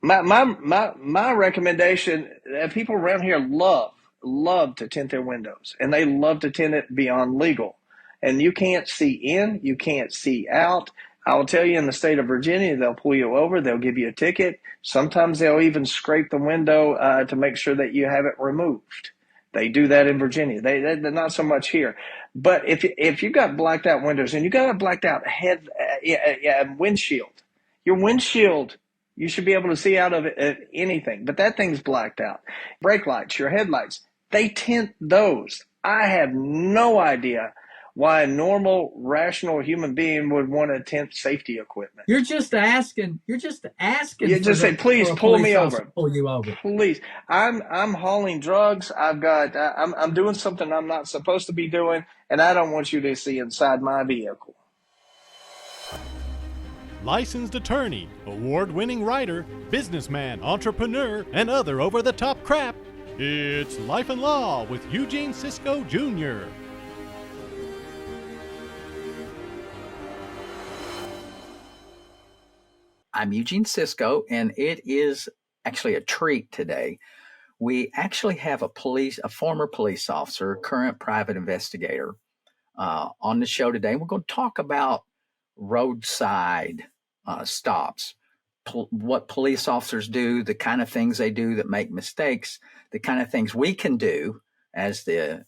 My recommendation, people around here love to tint their windows, and they love to tint it beyond legal. And you can't see in, you can't see out. I will tell you, in the state of Virginia, they'll pull you over, they'll give you a ticket. Sometimes they'll even scrape the window to make sure that you have it removed. They do that in Virginia. They're not so much here. But if you got blacked out windows and you got a blacked out windshield, your windshield, you should be able to see out of it anything, but that thing's blacked out. Brake lights, your headlights, they tint those. I have no idea why a normal, rational human being would want to tint safety equipment. You're just asking. You're just asking You for just say, please a pull police me officer to over. pull you over. Please. I'm hauling drugs. I'm doing something I'm not supposed to be doing, and I don't want you to see inside my vehicle. Licensed attorney, award-winning writer, businessman, entrepreneur, and other over-the-top crap. It's Life and Law with Eugene Cisco Jr. I'm Eugene Cisco, and it is actually a treat today. We actually have a former police officer, current private investigator, on the show today. We're going to talk about roadside stops, what police officers do, the kind of things they do that make mistakes, the kind of things we can do as a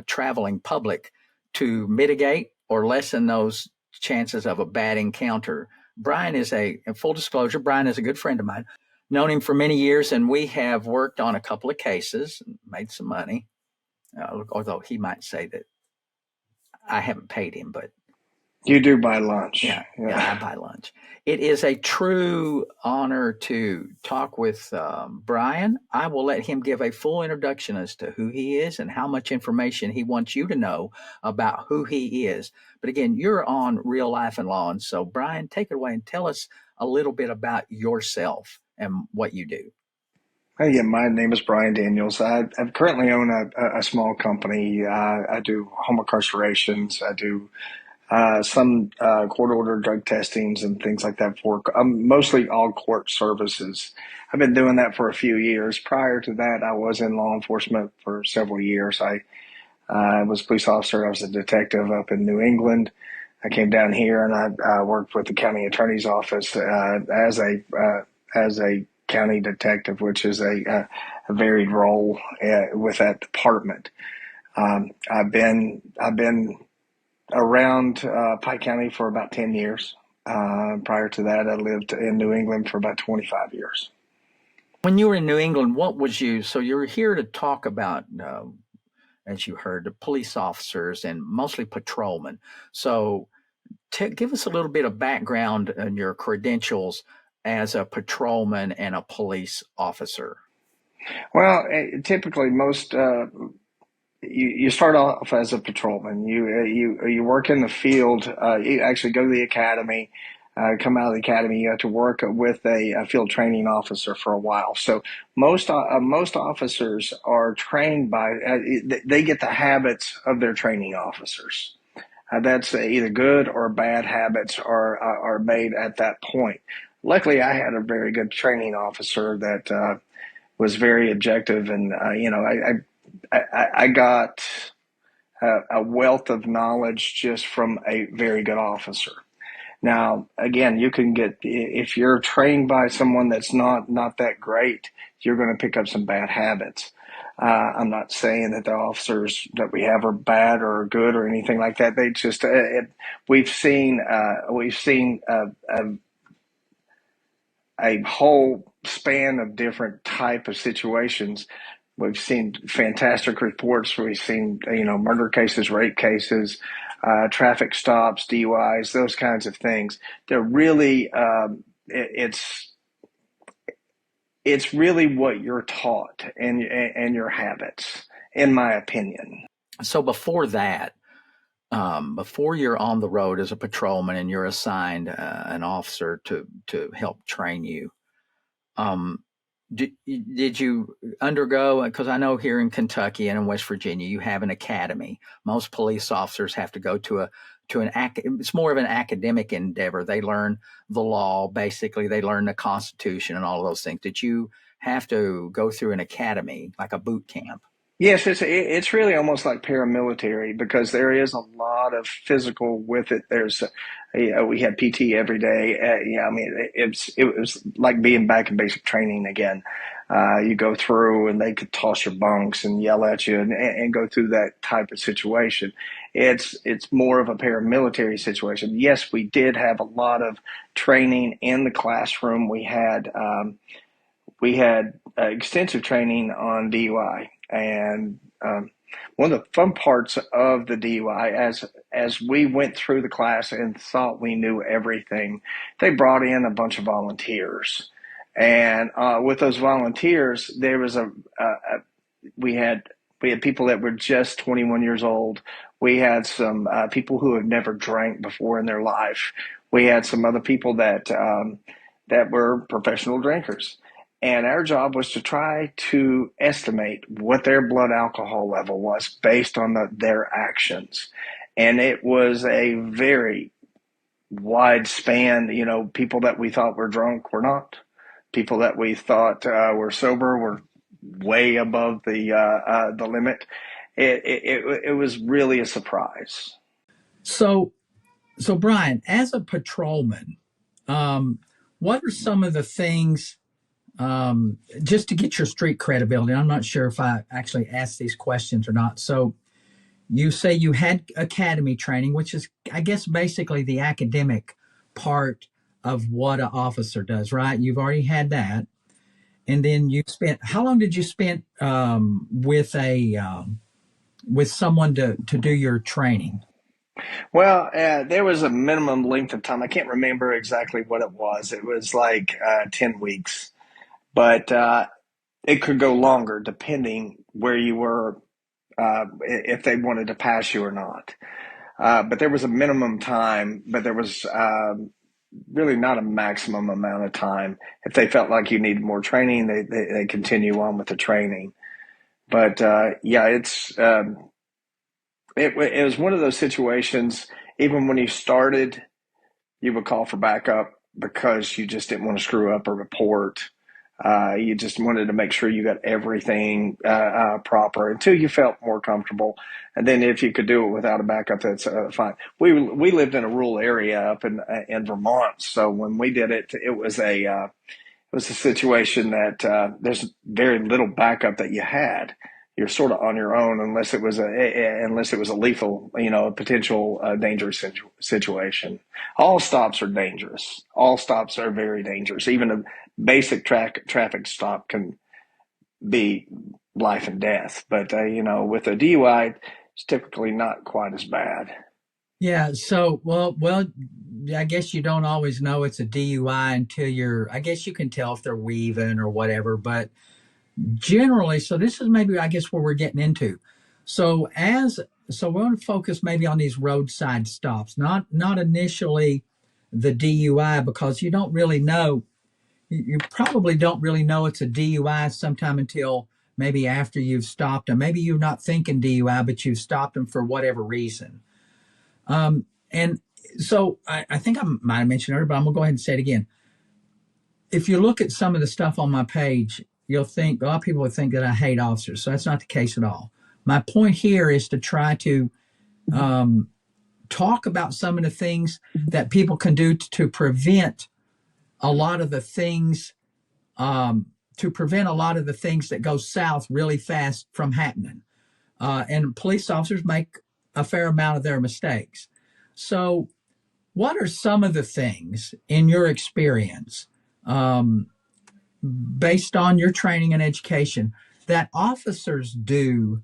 traveling public to mitigate or lessen those chances of a bad encounter. Brian is full disclosure, Brian is a good friend of mine. Known him for many years, and we have worked on a couple of cases, made some money, although he might say that I haven't paid him, but You do buy lunch. yeah, I buy lunch. It is a true honor to talk with Brian. I will let him give a full introduction as to who he is and how much information he wants you to know about who he is. But again, you're on Real Life and Law, and so Brian, take it away and tell us a little bit about yourself and what you do. Hey, yeah, my name is Bryan Daniels. I currently own a small company. I do home incarcerations. I do some court-ordered drug testings and things like that for mostly all court services. I've been doing that for a few years. Prior to that, I was in law enforcement for several years. I was a police officer. I was a detective up in New England. I came down here and I worked with the county attorney's office as a county detective, which is a varied role with that department. I've been around Pike County for about 10 years. Prior to that, I lived in New England for about 25 years. When you were in New England, so you're here to talk about, as you heard, the police officers and mostly patrolmen. So give us a little bit of background on your credentials as a patrolman and a police officer. Well, typically you start off as a patrolman. You work in the field. You actually go to the academy. Come out of the academy, you have to work with a field training officer for a while. So most officers are trained by. They get the habits of their training officers. That's either good or bad habits are made at that point. Luckily, I had a very good training officer that was very objective, and I got a wealth of knowledge just from a very good officer. Now, again, you can get, if you're trained by someone that's not that great, you're going to pick up some bad habits. I'm not saying that the officers that we have are bad or good or anything like that. They just, we've seen a whole span of different type of situations. We've seen fantastic reports. We've seen, murder cases, rape cases, traffic stops, DUIs, those kinds of things. They're really, it's really what you're taught and your habits, in my opinion. So before that, before you're on the road as a patrolman and you're assigned an officer to help train you, Did you undergo, because I know here in Kentucky and in West Virginia, you have an academy. Most police officers have to go to it's more of an academic endeavor. They learn the law, basically. They learn the Constitution and all of those things. Did you have to go through an academy, like a boot camp? Yes, it's really almost like paramilitary because there is a lot of physical with it. We had PT every day. Yeah, I mean it was like being back in basic training again. You go through and they could toss your bunks and yell at you and go through that type of situation. It's more of a paramilitary situation. Yes, we did have a lot of training in the classroom. We had extensive training on DUI, and one of the fun parts of the DUI, as we went through the class and thought we knew everything, they brought in a bunch of volunteers, and with those volunteers, there was we had people that were just 21 years old. We had some people who have never drank before in their life. We had some other people that were professional drinkers. And our job was to try to estimate what their blood alcohol level was based on their actions. And it was a very wide span. People that we thought were drunk were not. People that we thought were sober were way above the limit. It was really a surprise. So, Bryan, as a patrolman, what are some of the things, just to get your street credibility? I'm not sure if I actually asked these questions or not. So you say you had academy training, which is, I guess, basically the academic part of what an officer does, right? You've already had that. And then how long did you spend with someone to do your training? Well, there was a minimum length of time. I can't remember exactly what it was. It was like 10 weeks, but it could go longer depending where you were, if they wanted to pass you or not. But there was a minimum time, but there was really not a maximum amount of time. If they felt like you needed more training, they continue on with the training. But yeah, it was one of those situations. Even when you started, you would call for backup because you just didn't want to screw up a report. You just wanted to make sure you got everything proper until you felt more comfortable. And then if you could do it without a backup, that's fine. We lived in a rural area up in Vermont, so when we did it, it was a situation that there's very little backup that you had. You're sort of on your own unless it was a lethal, a potential dangerous situation. All stops are dangerous. All stops are very dangerous. Even a basic traffic stop can be life and death. But with a DUI, it's typically not quite as bad. Yeah. So, well, I guess you don't always know it's a DUI until I guess you can tell if they're weaving or whatever, but generally, so this is maybe, I guess, where we're getting into. So we want to focus maybe on these roadside stops, not initially the DUI, because you don't really know. You probably don't really know it's a DUI sometime until maybe after you've stopped them. Maybe you're not thinking DUI, but you've stopped them for whatever reason. And so I think I might have mentioned earlier, but I'm gonna go ahead and say it again. If you look at some of the stuff on my page, you'll think a lot of people would think that I hate officers. So that's not the case at all. My point here is to try to talk about some of the things that people can do to prevent a lot of the things that go south really fast from happening. And police officers make a fair amount of their mistakes. So what are some of the things in your experience, based on your training and education, that officers do,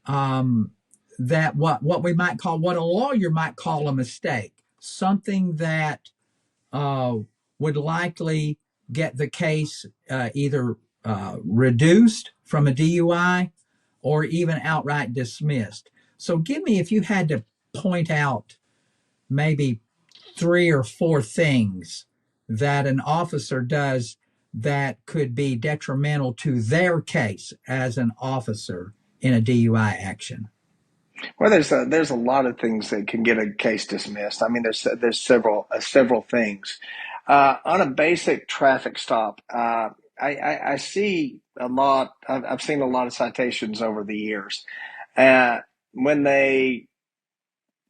that what a lawyer might call a mistake, something that would likely get the case either reduced from a DUI or even outright dismissed? So give me, if you had to point out maybe 3 or 4 things that an officer does that could be detrimental to their case as an officer in a DUI action? Well, there's a lot of things that can get a case dismissed. I mean, there's several things. On a basic traffic stop, I see a lot. I've seen a lot of citations over the years. When they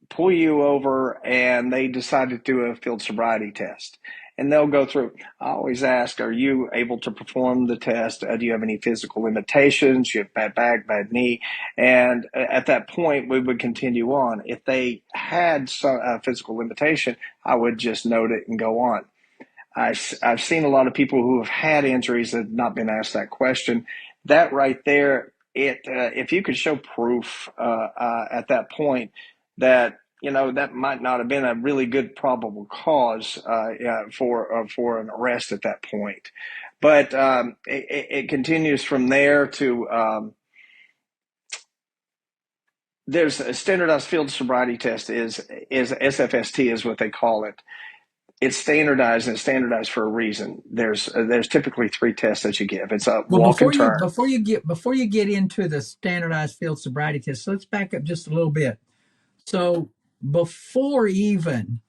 pull you over and they decide to do a field sobriety test, and they'll go through. I always ask, are you able to perform the test? Do you have any physical limitations? You have bad back, bad knee? And at that point, we would continue on. If they had some physical limitation, I would just note it and go on. I've seen a lot of people who have had injuries that have not been asked that question. That right there, if you could show proof at that point that that might not have been a really good probable cause for an arrest at that point. But it continues from there to there's a standardized field sobriety test is SFST is what they call it. It's standardized, and it's standardized for a reason. There's typically 3 tests that you give. It's a walk and turn. Before you get into the standardized field sobriety test, so let's back up just a little bit. So before even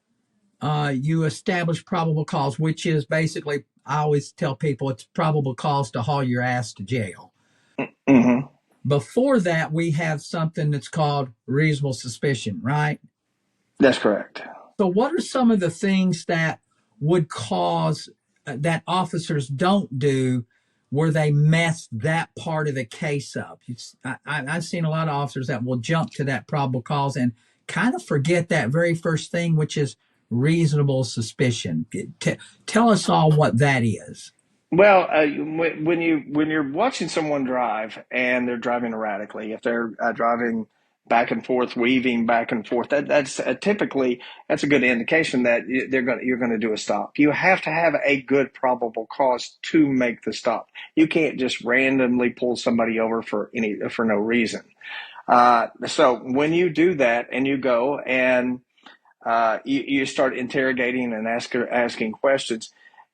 you establish probable cause, which is basically, I always tell people it's probable cause to haul your ass to jail. Mm-hmm. Before that, we have something that's called reasonable suspicion, right? That's correct. So what are some of the things that would cause that officers don't do where they mess that part of the case up? I've seen a lot of officers that will jump to that probable cause and kind of forget that very first thing, which is reasonable suspicion. Tell us all what that is. Well, when you're watching someone drive and they're driving erratically, if they're driving back and forth, weaving back and forth, that's typically that's a good indication that you're going to do a stop. You have to have a good probable cause to make the stop. You can't just randomly pull somebody over for no reason. So when you do that and you go and you start interrogating and asking questions,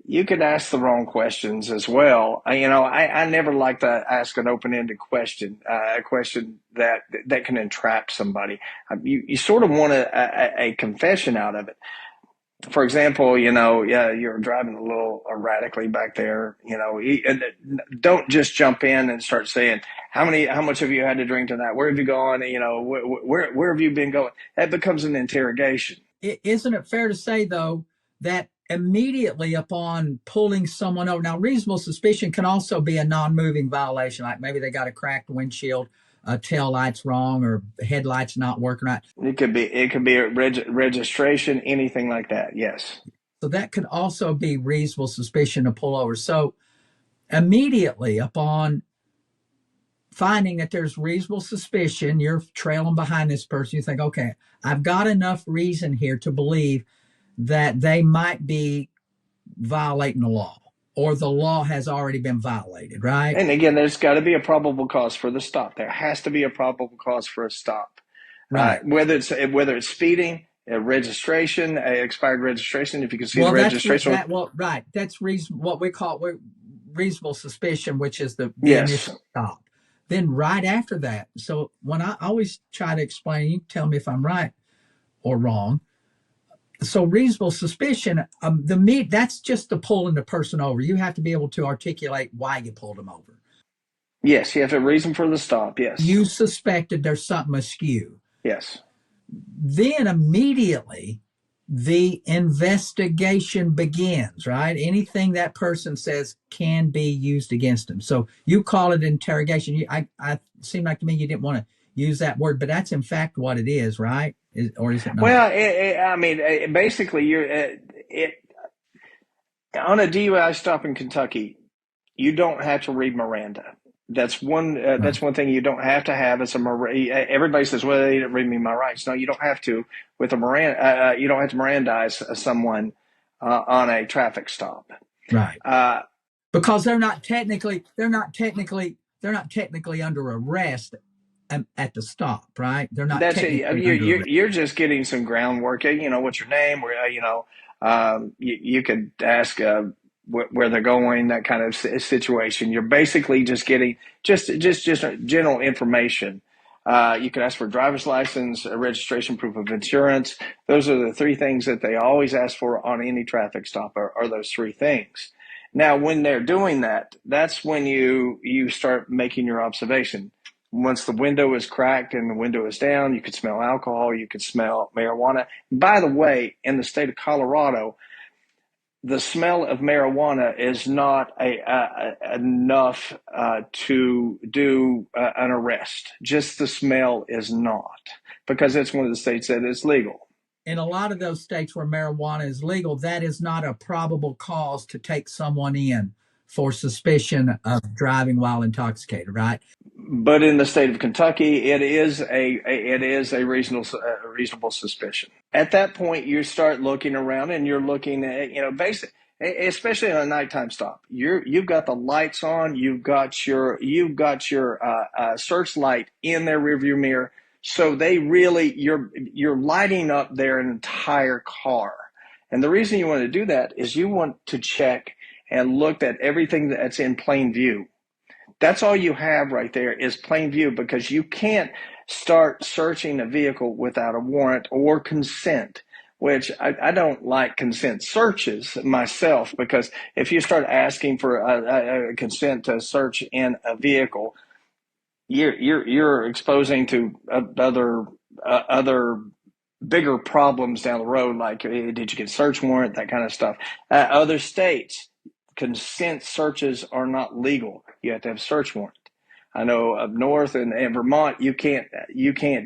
you could ask the wrong questions as well. I never like to ask an open-ended question, a question that can entrap somebody. You sort of want a confession out of it. For example, you're driving a little erratically back there. Don't just jump in and start saying, how much have you had to drink tonight? Where have you gone? Where have you been going? That becomes an interrogation. Isn't it fair to say, though, that immediately upon pulling someone over, now reasonable suspicion can also be a non-moving violation, like maybe they got a cracked windshield, tail light's wrong, or headlights not working right. It could be a registration, anything like that. Yes. So that could also be reasonable suspicion to pull over. So immediately upon finding that there's reasonable suspicion, you're trailing behind this person, you think, okay, I've got enough reason here to believe that they might be violating the law, or the law has already been violated, right? And again, there's got to be a probable cause for the stop. There has to be a probable cause for a stop. Right. Whether it's speeding, a registration, a expired registration, if you can see the registration. Right. That's what we call reasonable suspicion, which is the yes. initial stop. Then right after that, so when I always try to explain, you tell me if I'm right or wrong. So reasonable suspicion, that's just the pulling the person over. You have to be able to articulate why you pulled them over. Yes, you have a reason for the stop, yes. You suspected there's something askew. Yes. Then immediately the investigation begins, right? Anything that person says can be used against them. So you call it interrogation. I seem like to me you didn't want to use that word, but that's in fact what it is, right? Or is it not? Well, basically, you're on a DUI stop in Kentucky. You don't have to read Miranda. That's one. That's one thing you don't have to have. It's everybody says, "Well, they didn't read me my rights." No, you don't have to. With a Miranda, you don't have to Mirandize someone on a traffic stop, right? Because they're not technically under arrest at the stop, right? They're not. That's it. You're just getting some groundwork. What's your name? You could ask where they're going, that kind of situation. You're basically just getting just general information. You can ask for a driver's license, a registration, proof of insurance. Those are the three things that they always ask for on any traffic stop, are those three things. Now, when they're doing that, that's when you start making your observation. Once the window is cracked and the window is down, you could smell alcohol, you could smell marijuana. By the way, in the state of Colorado, the smell of marijuana is not enough to do an arrest. Just the smell is not, because it's one of the states that is legal. In a lot of those states where marijuana is legal, that is not a probable cause to take someone in for suspicion of driving while intoxicated, right? But in the state of Kentucky, it is a reasonable suspicion. At that point, you start looking around and you're looking at, especially on a nighttime stop. You've got the lights on, you've got your searchlight in their rearview mirror, so they really you're lighting up their entire car. And the reason you want to do that is you want to check and look at everything that's in plain view. That's all you have right there is plain view, because you can't start searching a vehicle without a warrant or consent, which I don't like consent searches myself, because if you start asking for a consent to search in a vehicle, you're exposing to other bigger problems down the road, like did you get a search warrant, that kind of stuff. Other states, consent searches are not legal. You have to have a search warrant. I know up north in Vermont, you can't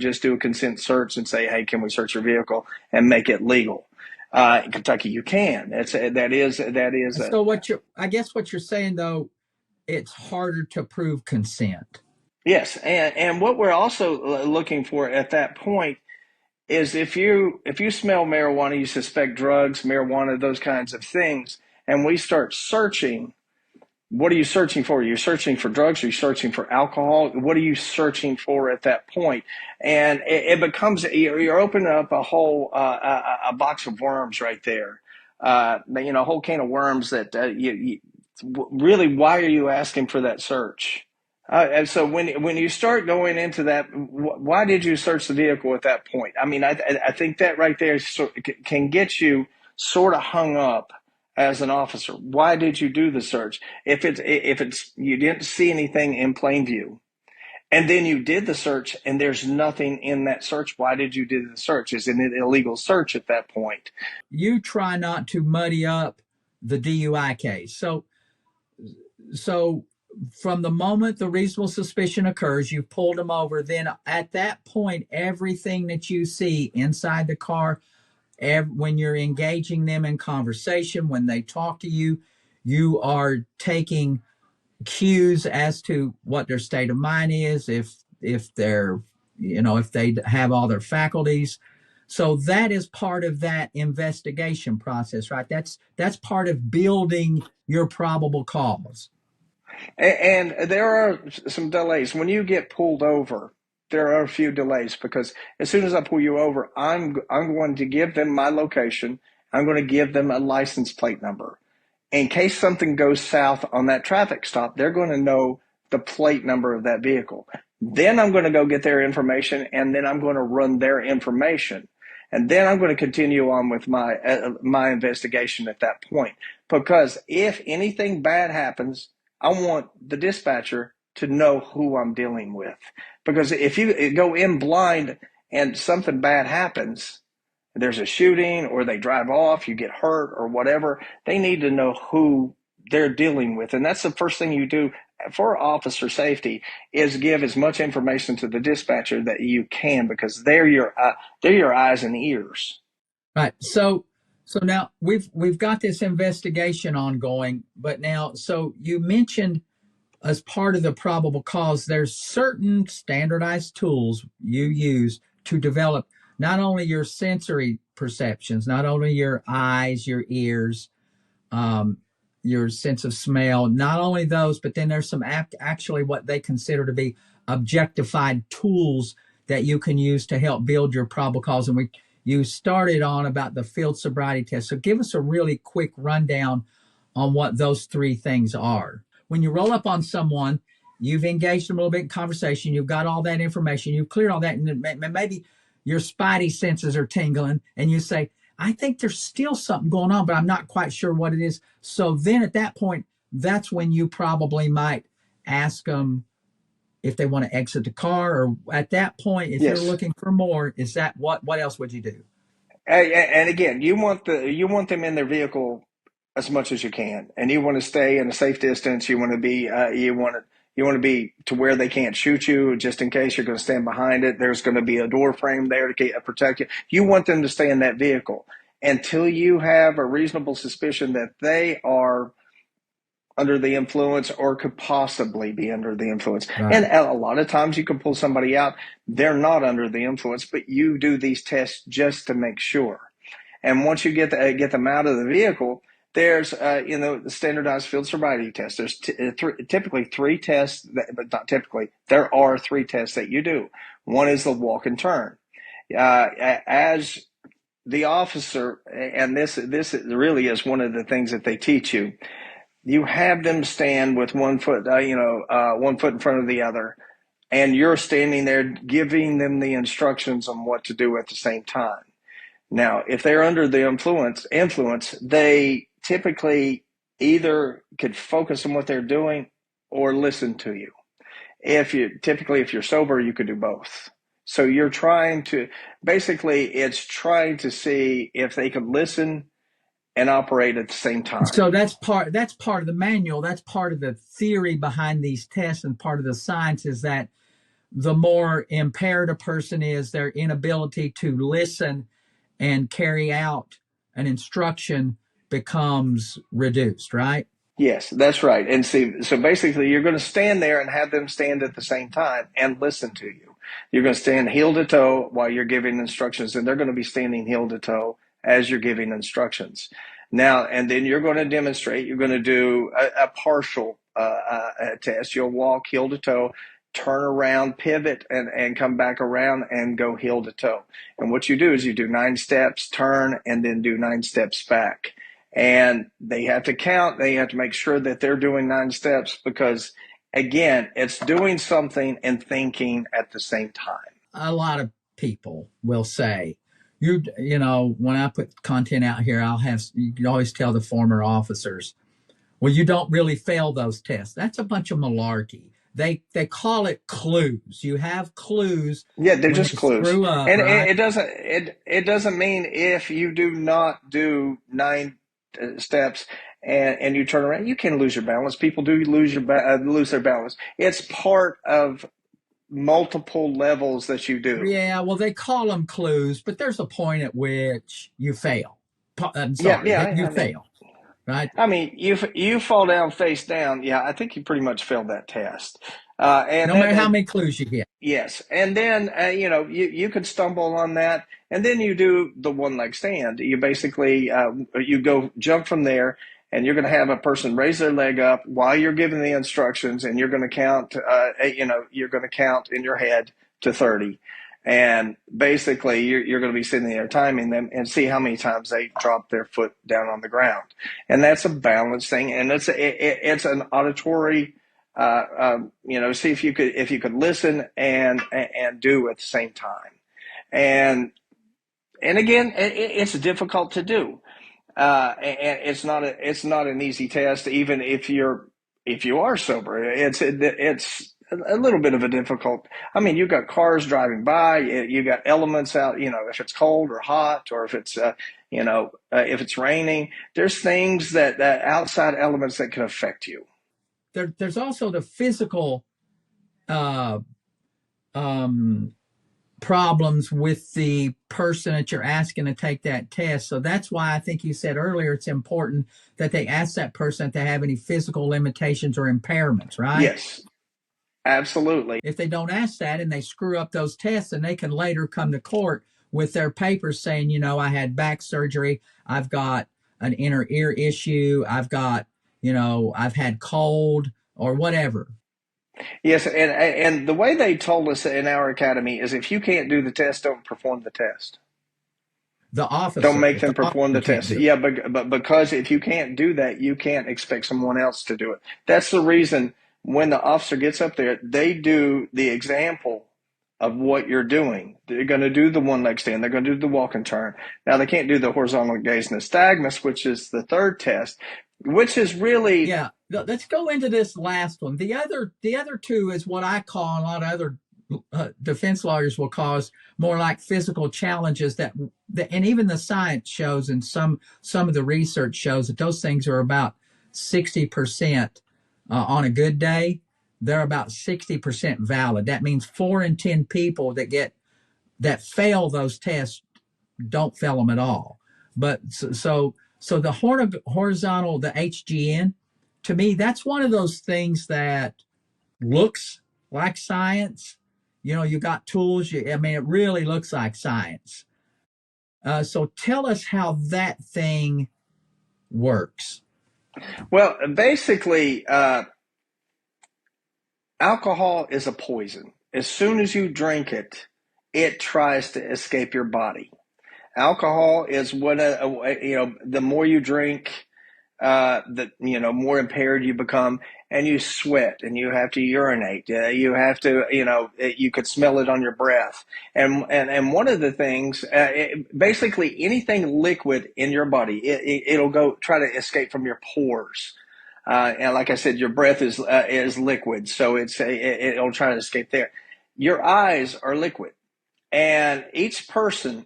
just do a consent search and say, hey, can we search your vehicle and make it legal. In Kentucky, you can. That is. So I guess what you're saying though, it's harder to prove consent. Yes, and what we're also looking for at that point is if you smell marijuana, you suspect drugs, marijuana, those kinds of things, and we start searching. What are you searching for? Are you searching for drugs? Are you searching for alcohol? What are you searching for at that point? And it becomes, you're opening up a whole a box of worms right there. A whole can of worms that really, why are you asking for that search? And so when you start going into that, why did you search the vehicle at that point? I mean, I think that right there can get you sort of hung up as an officer. Why did you do the search? If it's you didn't see anything in plain view, and then you did the search and there's nothing in that search, why did you do the search? Is it an illegal search at that point? You try not to muddy up the DUI case. So from the moment the reasonable suspicion occurs, you've pulled them over. Then at that point, everything that you see inside the car, when you're engaging them in conversation, when they talk to you, you are taking cues as to what their state of mind is, if they're, if they have all their faculties. So that is part of that investigation process, right? That's part of building your probable cause. And there are some delays. When you get pulled over, there are a few delays, because as soon as I pull you over, I'm going to give them my location. I'm going to give them a license plate number. In case something goes south on that traffic stop, they're going to know the plate number of that vehicle. Then I'm going to go get their information, and then I'm going to run their information. And then I'm going to continue on with my investigation at that point. Because if anything bad happens, I want the dispatcher to know who I'm dealing with. Because if you go in blind and something bad happens, there's a shooting or they drive off, you get hurt or whatever, they need to know who they're dealing with. And that's the first thing you do for officer safety, is give as much information to the dispatcher that you can, because they're your eyes and ears. Right. So now we've got this investigation ongoing, but now, so you mentioned as part of the probable cause, there's certain standardized tools you use to develop not only your sensory perceptions, not only your eyes, your ears, your sense of smell, not only those, but then there's some actually what they consider to be objectified tools that you can use to help build your probable cause. And you started on about the field sobriety test. So give us a really quick rundown on what those three things are. When you roll up on someone, you've engaged them a little bit in conversation, you've got all that information, you've cleared all that, and maybe your spidey senses are tingling, and you say, I think there's still something going on, but I'm not quite sure what it is. So then at that point, that's when you probably might ask them if they want to exit the car, or at that point, if you're Yes. looking for more, is that what else would you do? And again, you want them in their vehicle as much as you can, and you want to stay in a safe distance. You want to be you want to be to where they can't shoot you, just in case you're going to stand behind it. There's going to be a door frame there to protect you. You want them to stay in that vehicle until you have a reasonable suspicion that they are under the influence or could possibly be under the influence. Right. And a lot of times you can pull somebody out, they're not under the influence, but you do these tests just to make sure. And once you get them out of the vehicle, there's the standardized field sobriety test. There's typically three tests, but not typically. There are three tests that you do. One is the walk and turn. As the officer, and this really is one of the things that they teach you. You have them stand with one foot, one foot in front of the other, and you're standing there giving them the instructions on what to do at the same time. Now, if they're under the influence, they typically either could focus on what they're doing or listen to you. If you're sober, you could do both. So you're trying to, basically, it's trying to see if they could listen and operate at the same time. So that's part of the manual. That's part of the theory behind these tests, and part of the science is that the more impaired a person is, their inability to listen and carry out an instruction becomes reduced, right? Yes, that's right. And see, so basically you're going to stand there and have them stand at the same time and listen to you. You're going to stand heel to toe while you're giving instructions, and they're going to be standing heel to toe as you're giving instructions. Now, and then you're going to demonstrate, you're going to do a partial test. You'll walk heel to toe, turn around, pivot, and come back around and go heel to toe. And what you do is you do 9 steps, turn, and then do 9 steps back. And they have to count. They have to make sure that they're doing 9 steps because, again, it's doing something and thinking at the same time. A lot of people will say, when I put content out here, you can always tell the former officers, well, you don't really fail those tests. That's a bunch of malarkey. They call it clues. You have clues. Yeah, they're just clues. Screw up, and right? it doesn't mean if you do not do 9 steps and you turn around, you can lose your balance. People do lose their balance. It's part of multiple levels that you do. Yeah, well, they call them clues, but there's a point at which you fail. I'm sorry, you fail, right? I mean, you fall down face down. Yeah, I think you pretty much failed that test. And no matter how many clues you get. Yes, and then you could stumble on that, and then you do the one leg stand. You basically you go jump from there, and you're going to have a person raise their leg up while you're giving the instructions, and you're going to count. You're going to count in your head to 30, and basically you're going to be sitting there timing them and see how many times they drop their foot down on the ground, and that's a balance thing, and it's an auditory. See if you could listen and do at the same time, and again, it's difficult to do. And it's not an easy test, even if you are sober. It's a little bit of a difficult. I mean, you've got cars driving by, you got elements out. If it's cold or hot, or if it's if it's raining, there's things that outside elements that can affect you. There's also the physical problems with the person that you're asking to take that test. So that's why I think you said earlier it's important that they ask that person if they have any physical limitations or impairments, right? Yes, absolutely. If they don't ask that and they screw up those tests, and they can later come to court with their papers saying, I had back surgery, I've got an inner ear issue, I've got, I've had cold or whatever. Yes, and the way they told us in our academy is if you can't do the test, don't perform the test. The Don't officer, make if them the perform officer the can't test. do it. Yeah, but because if you can't do that, you can't expect someone else to do it. That's the reason when the officer gets up there, they do the example of what you're doing. They're going to do the one leg stand. They're going to do the walk and turn. Now they can't do the horizontal gaze nystagmus, which is the third test, which is really. Yeah, let's go into this last one. The other two is what I call, and a lot of other defense lawyers will cause, more like physical challenges and even the science shows, and some of the research shows that those things are about 60% on a good day. They're about 60% valid. That means 4 in 10 people that fail those tests don't fail them at all. But so the horizontal, the HGN, to me, that's one of those things that looks like science. You know, you got tools. I mean, it really looks like science. So tell us how that thing works. Well, basically, alcohol is a poison. As soon as you drink it, it tries to escape your body. Alcohol is the more you drink, the more impaired you become, and you sweat, and you have to urinate. You have to, you could smell it on your breath. And one of the things, basically anything liquid in your body, it'll go try to escape from your pores. And like I said, your breath is liquid, so it'll try to escape there. Your eyes are liquid, and each person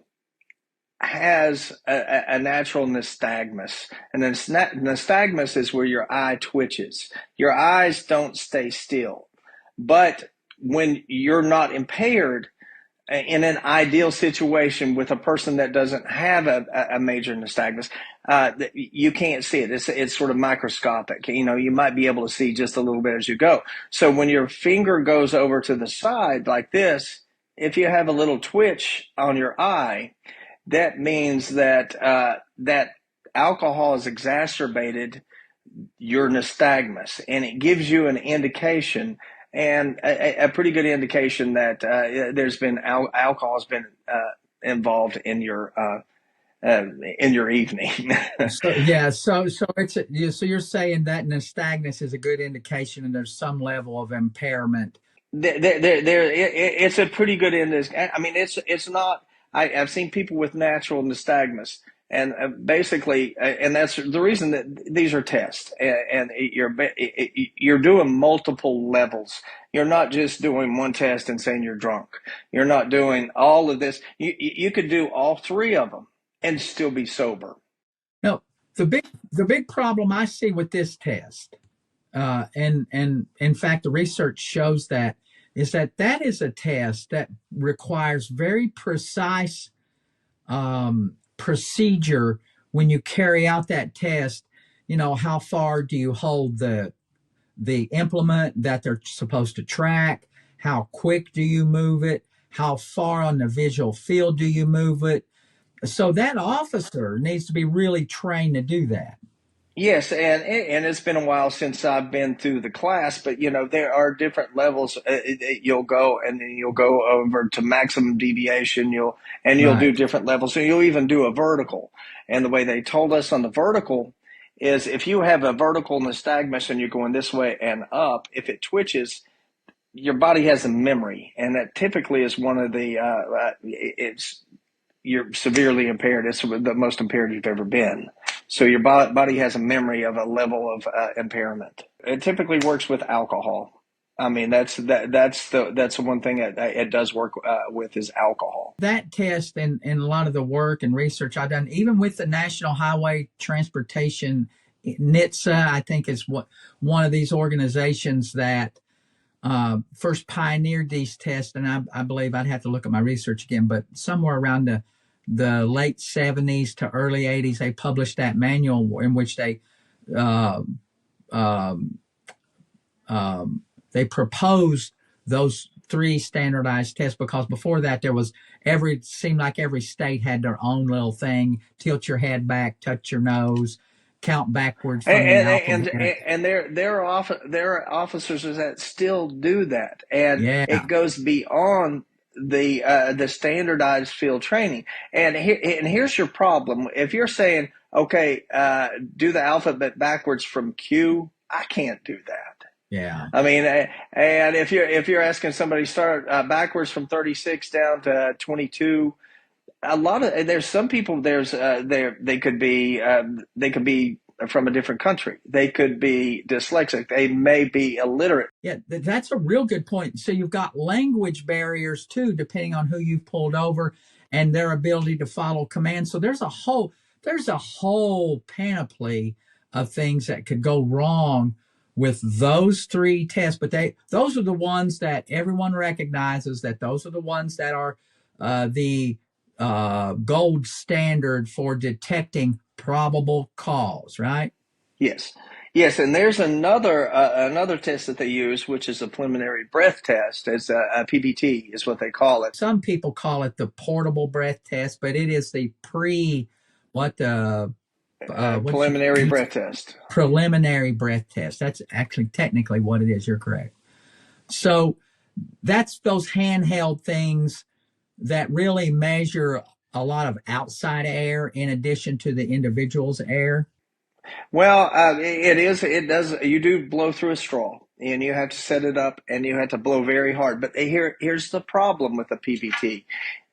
has a natural nystagmus. And then nystagmus is where your eye twitches. Your eyes don't stay still. But when you're not impaired, in an ideal situation with a person that doesn't have a major nystagmus, you can't see it. It's sort of microscopic. You might be able to see just a little bit as you go. So when your finger goes over to the side like this, if you have a little twitch on your eye, that means that that alcohol has exacerbated your nystagmus, and it gives you an indication, and a pretty good indication that there's been alcohol has been involved in your evening. So yeah, so so you're saying that nystagmus is a good indication, and there's some level of impairment. It's a pretty good indication. I mean, it's not. I've seen people with natural nystagmus, and basically, and that's the reason that these are tests, and you're doing multiple levels. You're not just doing one test and saying you're drunk. You're not doing all of this. You could do all three of them and still be sober. No, the big problem I see with this test, and in fact, the research shows that, is that is a test that requires very precise procedure when you carry out that test. You know, how far do you hold the implement that they're supposed to track? How quick do you move it? How far on the visual field do you move it? So that officer needs to be really trained to do that. Yes, and it's been a while since I've been through the class, but there are different levels. You'll go, and then you'll go over to maximum deviation. You'll do Right. different levels. So you'll even do a vertical. And the way they told us on the vertical is, if you have a vertical nystagmus and you're going this way and up, if it twitches, your body has a memory, and that typically is one of the it's you're severely impaired. It's the most impaired you've ever been. So your body has a memory of a level of impairment. It typically works with alcohol. I mean, that's the one thing it does work with is alcohol. That test, and a lot of the work and research I've done, even with the National Highway Transportation, NHTSA, I think is one of these organizations that first pioneered these tests. And I believe, I'd have to look at my research again, but somewhere around the late 70s to early 80s, they published that manual in which uh, um, they proposed those 3 standardized tests, because before that seemed like every state had their own little thing: tilt your head back, touch your nose, count backwards from the And alphabet. there are officers that still do that, and Yeah. it goes beyond the standardized field training. And here's your problem. If you're saying, okay, do the alphabet backwards from Q, I can't do that. Yeah. I mean, and if you're asking somebody to start backwards from 36 down to 22, there's some people they could be from a different country. They could be dyslexic. They may be illiterate. Yeah, that's a real good point. So you've got language barriers too, depending on who you've pulled over and their ability to follow commands. So there's a whole panoply of things that could go wrong with those three tests. But those are the ones that everyone recognizes, that those are the ones that are the gold standard for detecting probable cause, right? Yes. And there's another test that they use, which is a preliminary breath test. It's a PBT is what they call it. Some people call it the portable breath test, but it is the preliminary breath test. Preliminary breath test. That's actually technically what it is. You're correct. So that's those handheld things that really measure a lot of outside air in addition to the individual's air. Well, it does. You do blow through a straw, and you have to set it up, and you have to blow very hard. But here's the problem with the PBT.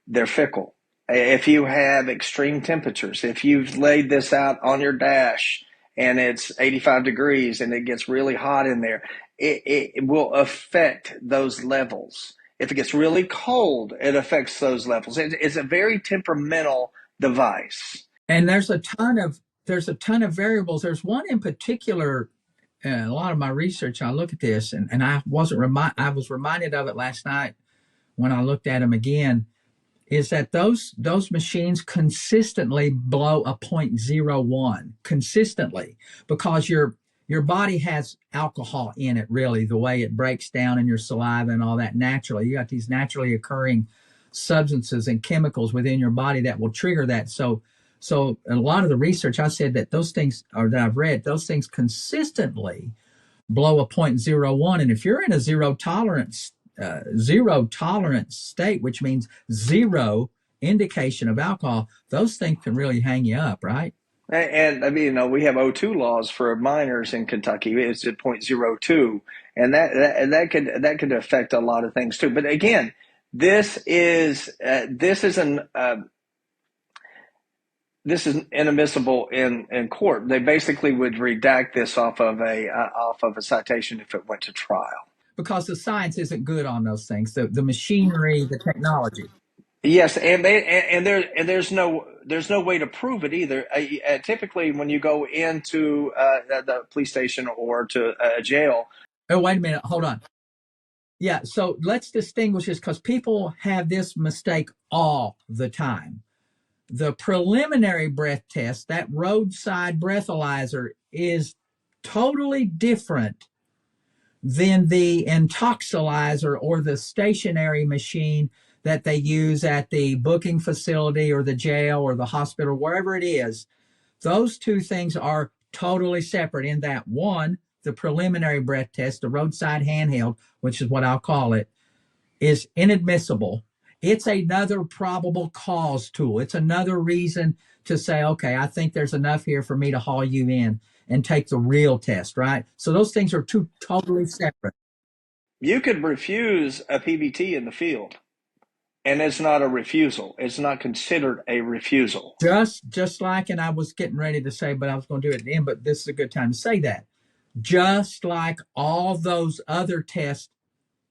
They're fickle. If you have extreme temperatures, if you've laid this out on your dash and it's 85 degrees and it gets really hot in there, it will affect those levels. If it gets really cold, it affects those levels. It's a very temperamental device. And there's a ton of variables. There's one in particular. A lot of my research, I look at this, and I was reminded of it last night when I looked at them again. Is that those machines consistently blow a .01 consistently, because your body has alcohol in it, really, the way it breaks down in your saliva and all that naturally. You got these naturally occurring substances and chemicals within your body that will trigger that. So a lot of the research, I said that those things, or that I've read, those things consistently blow a .01. And if you're in a zero tolerance state, which means zero indication of alcohol, those things can really hang you up, right? And I mean, we have O2 laws for minors in Kentucky. It's at .02, and that could affect a lot of things too. But again, this is inadmissible in court. They basically would redact this off of a citation if it went to trial. Because the science isn't good on those things, the machinery, the technology. Yes, and there's no way to prove it either. Typically, when you go into the police station or to a jail. Oh, wait a minute, hold on. Yeah, so let's distinguish this, because people have this mistake all the time. The preliminary breath test, that roadside breathalyzer, is totally different than the intoxilizer or the stationary machine that they use at the booking facility or the jail or the hospital, wherever it is. Those two things are totally separate, in that one, the preliminary breath test, the roadside handheld, which is what I'll call it, is inadmissible. It's another probable cause tool. It's another reason to say, okay, I think there's enough here for me to haul you in and take the real test, right? So those things are two totally separate. You could refuse a PBT in the field, and it's not a refusal. It's not considered a refusal. Just like, and I was getting ready to say, but I was going to do it at the end, but this is a good time to say that. Just like all those other tests,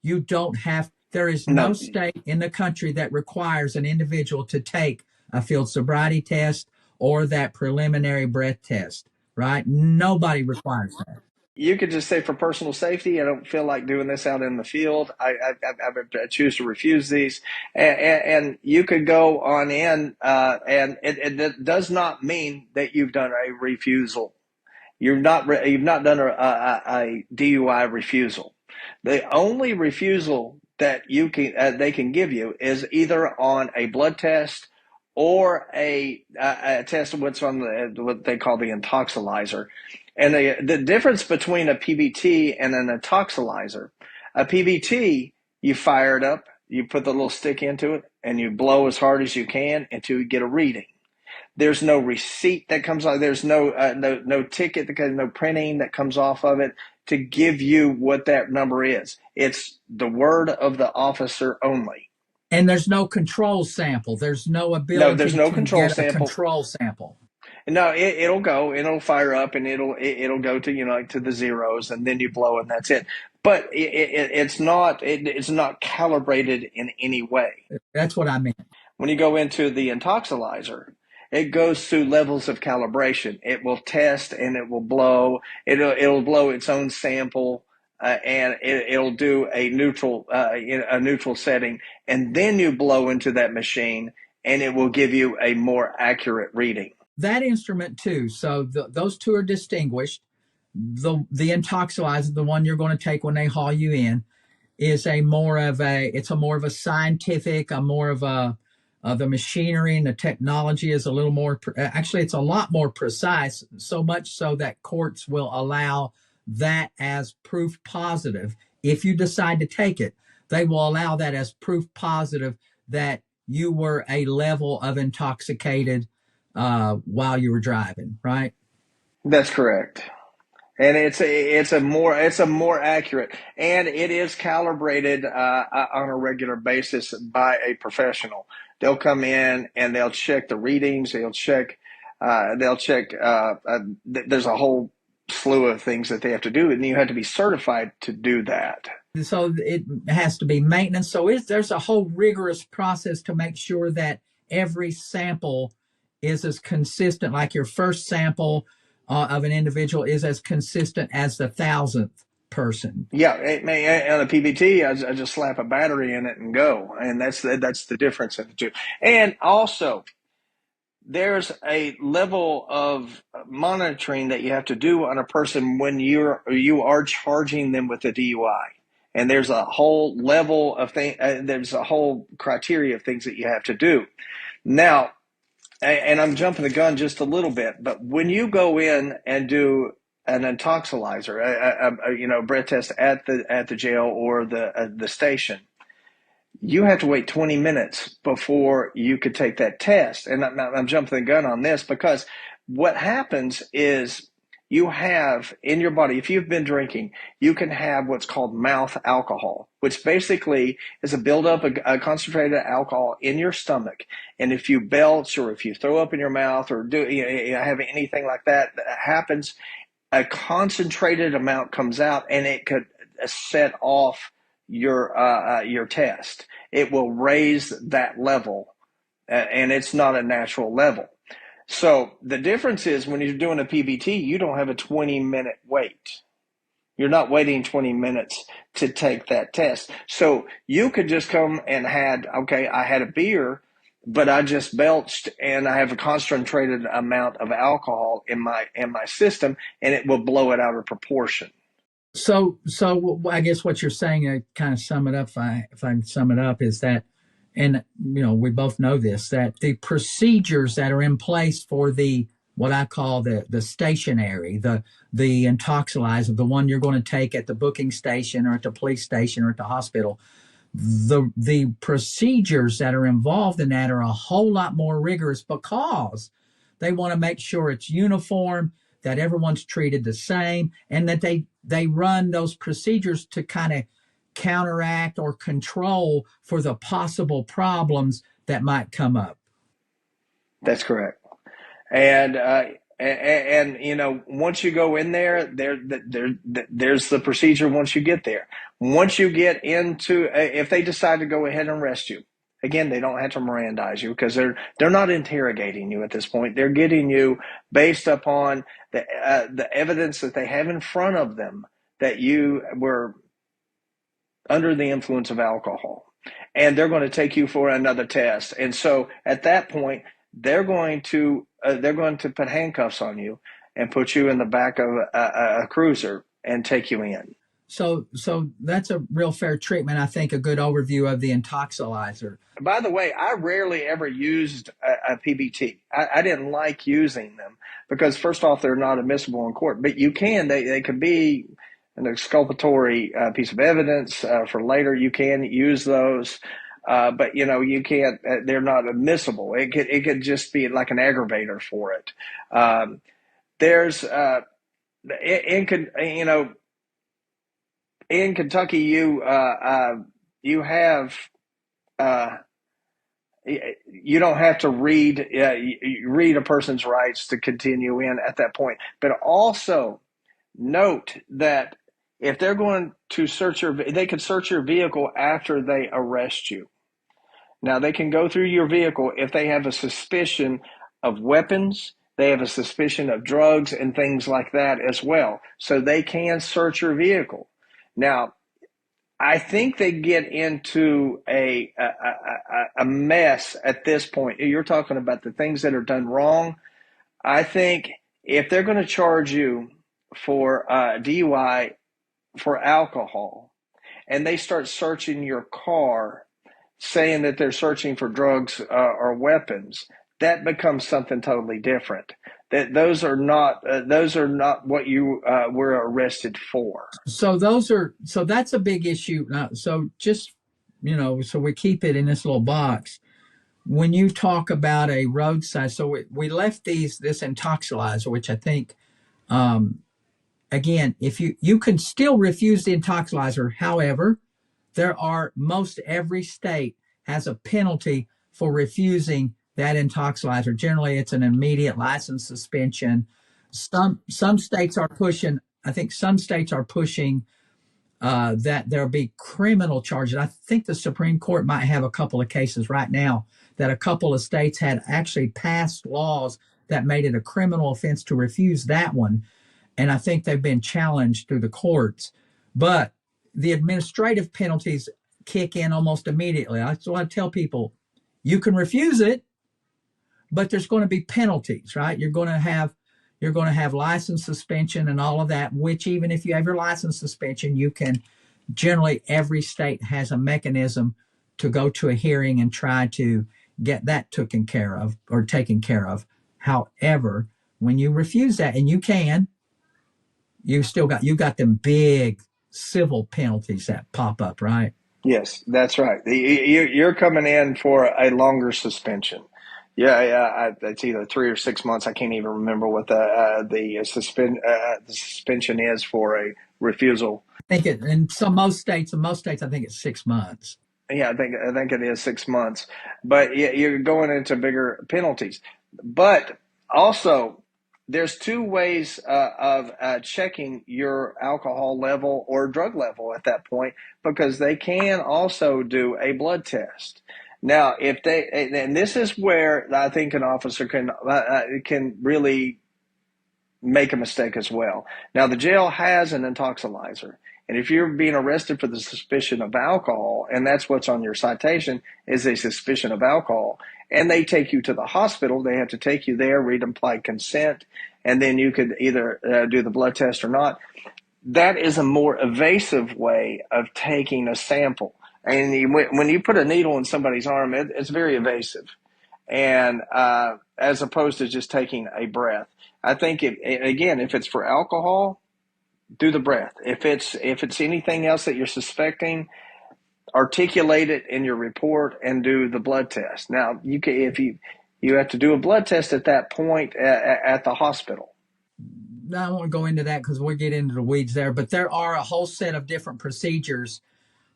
there is no state in the country that requires an individual to take a field sobriety test or that preliminary breath test, right? Nobody requires that. You could just say, for personal safety, I don't feel like doing this out in the field. I choose to refuse these. And you could go on in, and it does not mean that you've done a refusal. You've not done a DUI refusal. The only refusal that they can give you is either on a blood test or a test of what's on what they call the intoxilizer. And the difference between a PBT and an intoxilizer, a PBT, you fire it up, You put the little stick into it and you blow as hard as you can until you get a reading. There's no receipt that comes out. There's no ticket, no printing that comes off of it to give you what that number is. It's the word of the officer only. And there's no control sample. There's no No, ability there's no to control get a sample. control sample. No, it'll go, it'll fire up, and it'll go to like to the zeros, and then you blow, and that's it. But it's not calibrated in any way. That's what I meant. When you go into the intoxilizer, it goes through levels of calibration. It will test and it will blow. It'll blow its own sample, and it'll do a neutral setting, and then you blow into that machine, and it will give you a more accurate reading. That instrument too. So those two are distinguished. The intoxilizer, the one you're going to take when they haul you in, is a more of a scientific, the machinery and the technology is a little more, actually it's a lot more precise, so much so that courts will allow that as proof positive. If you decide to take it, they will allow that as proof positive that you were a level of intoxicated while you were driving, right? That's correct. And it's a more accurate, and it is calibrated on a regular basis by a professional. They'll come in and they'll check the readings. They'll check. There's a whole slew of things that they have to do, and you have to be certified to do that. So it has to be maintenance. So there's a whole rigorous process to make sure that every sample is as consistent, like your first sample of an individual is as consistent as the 1,000th person. Yeah, on a PBT, I just slap a battery in it and go, and that's the difference in the two. And also, there's a level of monitoring that you have to do on a person when you are charging them with a DUI. And there's a whole level of thing. There's a whole criteria of things that you have to do. Now, and I'm jumping the gun just a little bit, but when you go in and do an intoxilizer, a breath test at the jail or the station, you have to wait 20 minutes before you could take that test. And I'm jumping the gun on this because what happens is you have in your body, if you've been drinking, you can have what's called mouth alcohol, which basically is a buildup of concentrated alcohol in your stomach. And if you belch or if you throw up in your mouth or have anything like that happens, a concentrated amount comes out and it could set off your test. It will raise that level, and it's not a natural level. So the difference is when you're doing a PBT, you don't have a 20-minute wait. You're not waiting 20 minutes to take that test. So you could just come and I had a beer, but I just belched and I have a concentrated amount of alcohol in my system, and it will blow it out of proportion. So I guess what you're saying, to kind of sum it up, if I can sum it up, is that, and we both know this, that the procedures that are in place for what I call the stationary, the intoxilizer, the one you're going to take at the booking station or at the police station or at the hospital, the procedures that are involved in that are a whole lot more rigorous because they want to make sure it's uniform, that everyone's treated the same, and that they run those procedures to kind of counteract or control for the possible problems that might come up. That's correct. And once you go in there's the procedure once you get there. Once you get into, if they decide to go ahead and arrest you, again, they don't have to Mirandize you because they're not interrogating you at this point. They're getting you based upon the evidence that they have in front of them that you were under the influence of alcohol, and they're going to take you for another test. And so at that point, they're going to put handcuffs on you and put you in the back of a cruiser and take you in. So that's a real fair treatment. I think a good overview of the intoxilizer. By the way, I rarely ever used a PBT. I didn't like using them because, first off, they're not admissible in court. But you can. They could be an exculpatory piece of evidence for later. You can use those. But you can't. They're not admissible. It could just be like an aggravator for it. There's in in Kentucky, you have you don't have to read a person's rights to continue in at that point. But also note that if they're going to they can search your vehicle after they arrest you. Now, they can go through your vehicle if they have a suspicion of weapons, they have a suspicion of drugs and things like that as well. So they can search your vehicle. Now, I think they get into a mess at this point. You're talking about the things that are done wrong. I think if they're going to charge you for DUI for alcohol and they start searching your car, saying that they're searching for drugs or weapons, that becomes something totally different. That those are not what you were arrested for. So that's a big issue. So just, so we keep it in this little box. When you talk about a roadside, so we left this intoxilizer, which I think, again, if you can still refuse the intoxilizer. However, most every state has a penalty for refusing that intoxilizer. Generally, it's an immediate license suspension. Some states are pushing. I think some states are pushing that there'll be criminal charges. I think the Supreme Court might have a couple of cases right now that a couple of states had actually passed laws that made it a criminal offense to refuse that one. And I think they've been challenged through the courts. But the administrative penalties kick in almost immediately. So I tell people, you can refuse it, but there's going to be penalties, right? You're going to have license suspension and all of that, which even if you have your license suspension, you can generally, every state has a mechanism to go to a hearing and try to get that taken care of. However, when you refuse that, and you can, you got them big civil penalties that pop up, right? Yes, that's right. You're coming in for a longer suspension. Yeah. It's either 3 or 6 months. I can't even remember what the suspension is for a refusal. I think in most states, I think it's 6 months. Yeah, I think it is 6 months. But you're going into bigger penalties. But also, there's two ways of checking your alcohol level or drug level at that point, because they can also do a blood test. Now, and this is where I think an officer can really make a mistake as well. Now, the jail has an intoxilizer. And if you're being arrested for the suspicion of alcohol, and that's what's on your citation, is a suspicion of alcohol, and they take you to the hospital, they have to take you there, read implied consent, and then you could either do the blood test or not. That is a more evasive way of taking a sample. And when you put a needle in somebody's arm, it's very evasive, and as opposed to just taking a breath. I think again, if it's for alcohol, do the breath. If it's anything else that you're suspecting, articulate it in your report and do the blood test. Now, if you have to do a blood test at that point at the hospital. I won't go into that because we'll get into the weeds there, but there are a whole set of different procedures.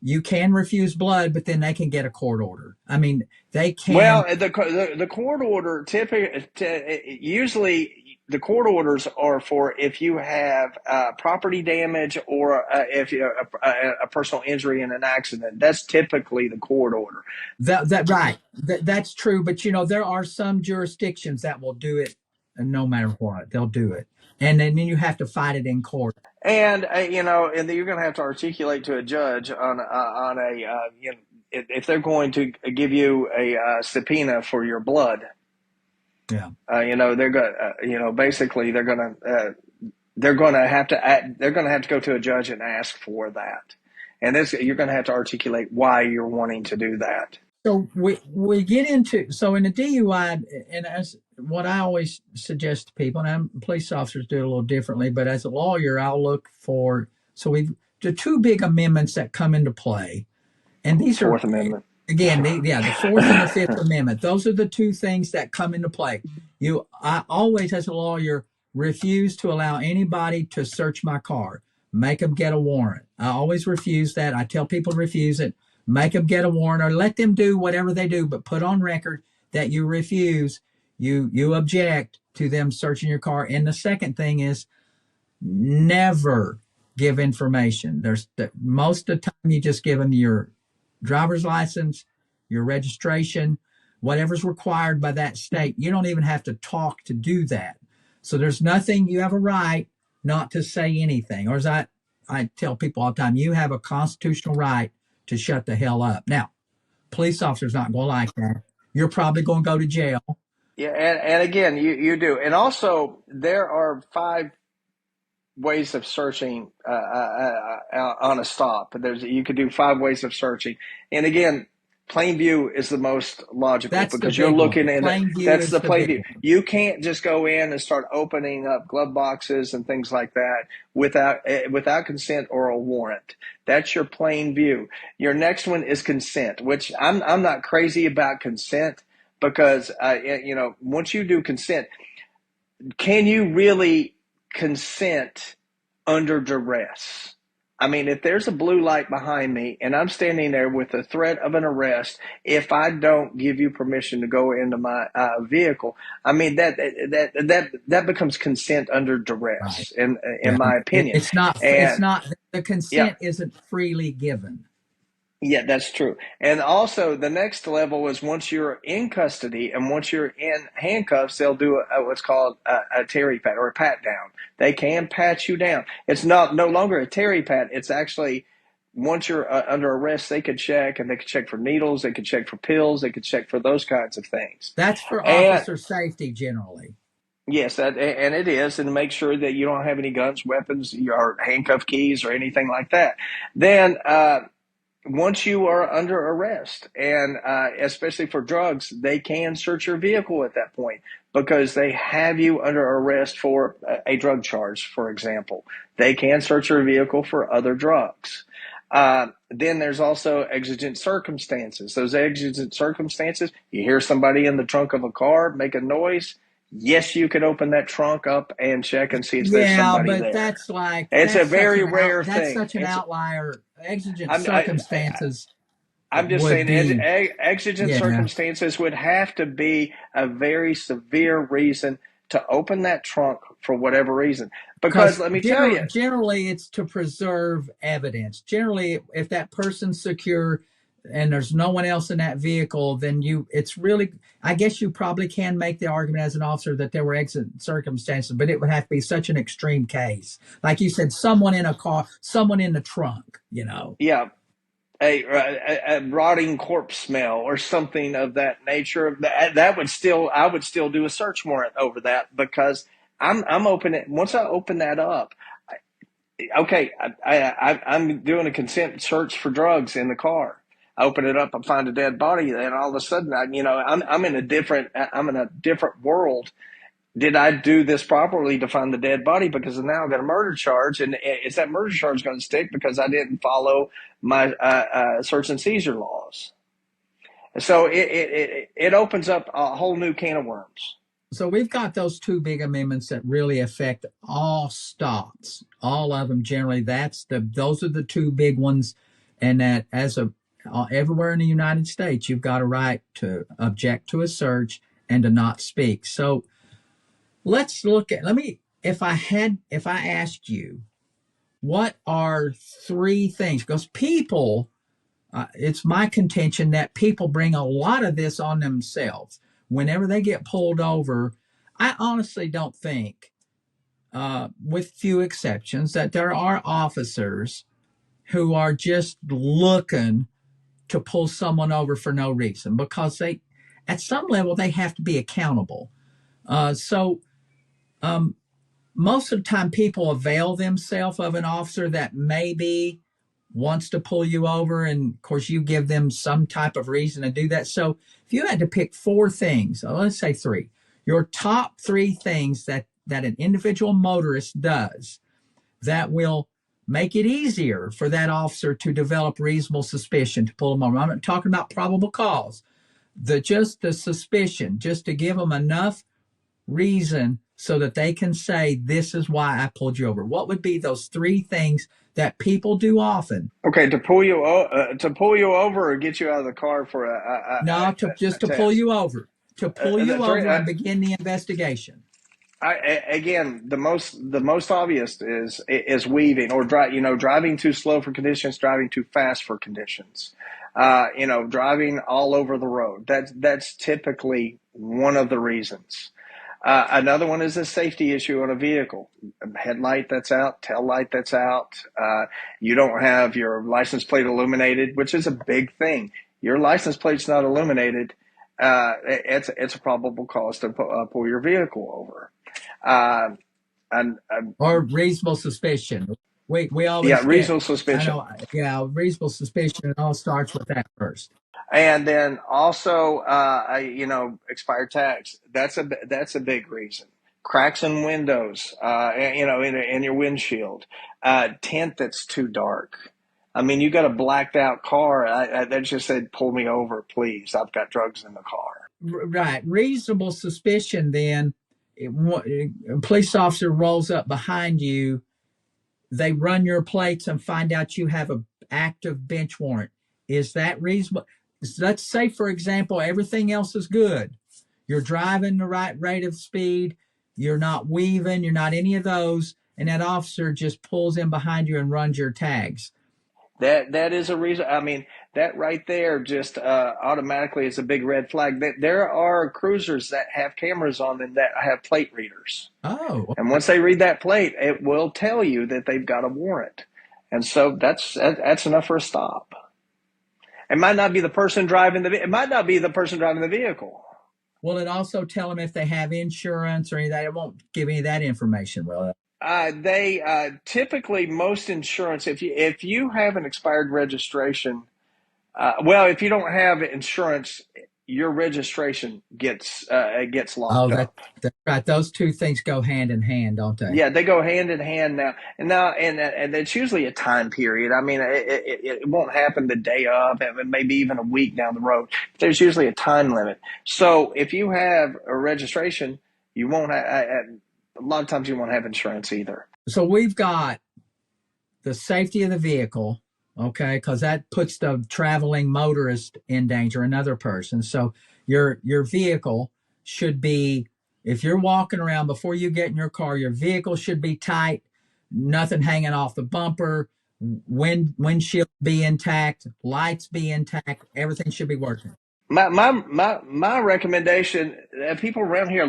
You can refuse blood, but then they can get a court order. I mean, they can. Well, the court order usually the court orders are for if you have property damage or if you a personal injury in an accident. That's typically the court order. Right. That's true. But there are some jurisdictions that will do it, no matter what. They'll do it, and then you have to fight it in court. And and you're going to have to articulate to a judge on if they're going to give you a subpoena for your blood. Yeah. They're going basically they're going to have to go to a judge and ask for that. And you're going to have to articulate why you're wanting to do that. So we get into, in the DUI, and as what I always suggest to people, and police officers do it a little differently, but as a lawyer, I'll look for So we've the two big amendments that come into play, and these are Fourth Amendment. again, the Fourth and the Fifth Amendment. Those are the two things that come into play. I always, as a lawyer, refuse to allow anybody to search my car. Make them get a warrant. I always refuse that. I tell people to refuse it. Make them get a warrant, or let them do whatever they do, but put on record that you refuse, you object to them searching your car. And the second thing is never give information. Most of the time you just give them your driver's license, your registration, whatever's required by that state. You don't even have to talk to do that. So there's nothing, you have a right not to say anything. Or as I tell people all the time, you have a constitutional right to shut the hell up. Now, police officers not going to like that. You're probably going to go to jail. Yeah, and again, you do. And also, there are 5 ways of searching on a stop. You could do 5 ways of searching. And again, plain view is the most logical because you're looking in that's the plain view. You can't just go in and start opening up glove boxes and things like that without consent or a warrant. That's your plain view. Your next one is consent, which I'm not crazy about consent because once you do consent, can you really consent under duress? I mean, if there's a blue light behind me and I'm standing there with the threat of an arrest, if I don't give you permission to go into my vehicle, I mean that becomes consent under duress, right. in my opinion. It's not the consent isn't freely given. Yeah, that's true. And also the next level is once you're in custody and once you're in handcuffs, they'll do what's called a Terry pat or a pat down. They can pat you down. It's no longer a Terry pat. It's actually once you're under arrest, they could check, and they could check for needles. They could check for pills. They could check for those kinds of things. That's for officer safety generally. Yes, and it is, and to make sure that you don't have any guns, weapons, or handcuff keys or anything like that. Then once you are under arrest, and especially for drugs, they can search your vehicle at that point because they have you under arrest for a drug charge, for example. They can search your vehicle for other drugs. Then there's also exigent circumstances. Those exigent circumstances, you hear somebody in the trunk of a car make a noise. Yes, you can open that trunk up and check and see if there's somebody there. Yeah, but it's a very rare thing. That's such an outlier. Exigent circumstances. I'm just saying exigent circumstances would have to be a very severe reason to open that trunk for whatever reason. Because let me tell you. Generally, it's to preserve evidence. Generally, if that person's secure and there's no one else in that vehicle, then it's really, I guess you probably can make the argument as an officer that there were exigent circumstances, but it would have to be such an extreme case. Like you said, someone in a car, someone in the trunk, Yeah. A rotting corpse smell or something of that nature. I would still do a search warrant over that because I'm opening, once I open that up, okay, I'm doing a consent search for drugs in the car. I open it up, I find a dead body, and all of a sudden, I'm in a different world. Did I do this properly to find the dead body? Because now I've got a murder charge, and is that murder charge going to stick because I didn't follow my search and seizure laws? So it opens up a whole new can of worms. So we've got those 2 big amendments that really affect all stops, all of them generally. Those are the 2 big ones, and that everywhere in the United States, you've got a right to object to a search and to not speak. So let's look at, if I asked you, what are 3 things? Because people, it's my contention that people bring a lot of this on themselves. Whenever they get pulled over, I honestly don't think, with few exceptions, that there are officers who are just looking to pull someone over for no reason, because at some level, they have to be accountable. So most of the time people avail themselves of an officer that maybe wants to pull you over, and of course you give them some type of reason to do that. So if you had to pick 4 things, let's say 3, your top 3 things that an individual motorist does that will make it easier for that officer to develop reasonable suspicion to pull them over. I'm not talking about probable cause. Just the suspicion, just to give them enough reason so that they can say, this is why I pulled you over. What would be those three things that people do often? Okay, to pull you over or get you out of the car for No, to pull test. you over, The three, and begin the investigation. again, the most obvious is weaving or driving too slow for conditions, driving too fast for conditions. Driving all over the road. That's typically one of the reasons. Another one is a safety issue on a vehicle. Headlight that's out, tail light that's out. You don't have your license plate illuminated, which is a big thing. Your license plate's not illuminated. It's a probable cause to pull your vehicle over. Or reasonable suspicion. We Yeah, always get, reasonable suspicion. reasonable suspicion. It all starts with that first. And then also, expired tags. That's a big reason. Cracks in windows, in your windshield. Tint that's too dark. I mean, you got a blacked out car. That just said, "Pull me over, please. I've got drugs in the car." Right. Reasonable suspicion. Then a police officer rolls up behind you. They run your plates and find out you have an active bench warrant. Is that reasonable? Let's say, for example, everything else is good. You're driving the right rate of speed. You're not weaving. You're not any of those. And that officer just pulls in behind you and runs your tags. That is a reason. I mean, that right there just automatically is a big red flag. There are cruisers that have cameras on them that have plate readers. Oh. And once they read that plate, it will tell you that they've got a warrant. And so that's enough for a stop. It might not be the person driving the vehicle. Will it also tell them if they have insurance or any of that? It won't give any of that information, will it? They typically, most insurance, if you have an expired registration, if you don't have insurance, your registration gets locked up. That's right. Those two things go hand in hand, don't they? Yeah, they go hand in hand now. And it's usually a time period. I mean, it won't happen the day of, maybe even a week down the road. There's usually a time limit. So if you have a registration, you won't have. A lot of times you won't have insurance either. So we've got the safety of the vehicle, okay, because that puts the traveling motorist in danger, another person. So your vehicle should be, if you're walking around before you get in your car, your vehicle should be tight, nothing hanging off the bumper, windshield be intact, lights be intact, everything should be working. My recommendation, people around here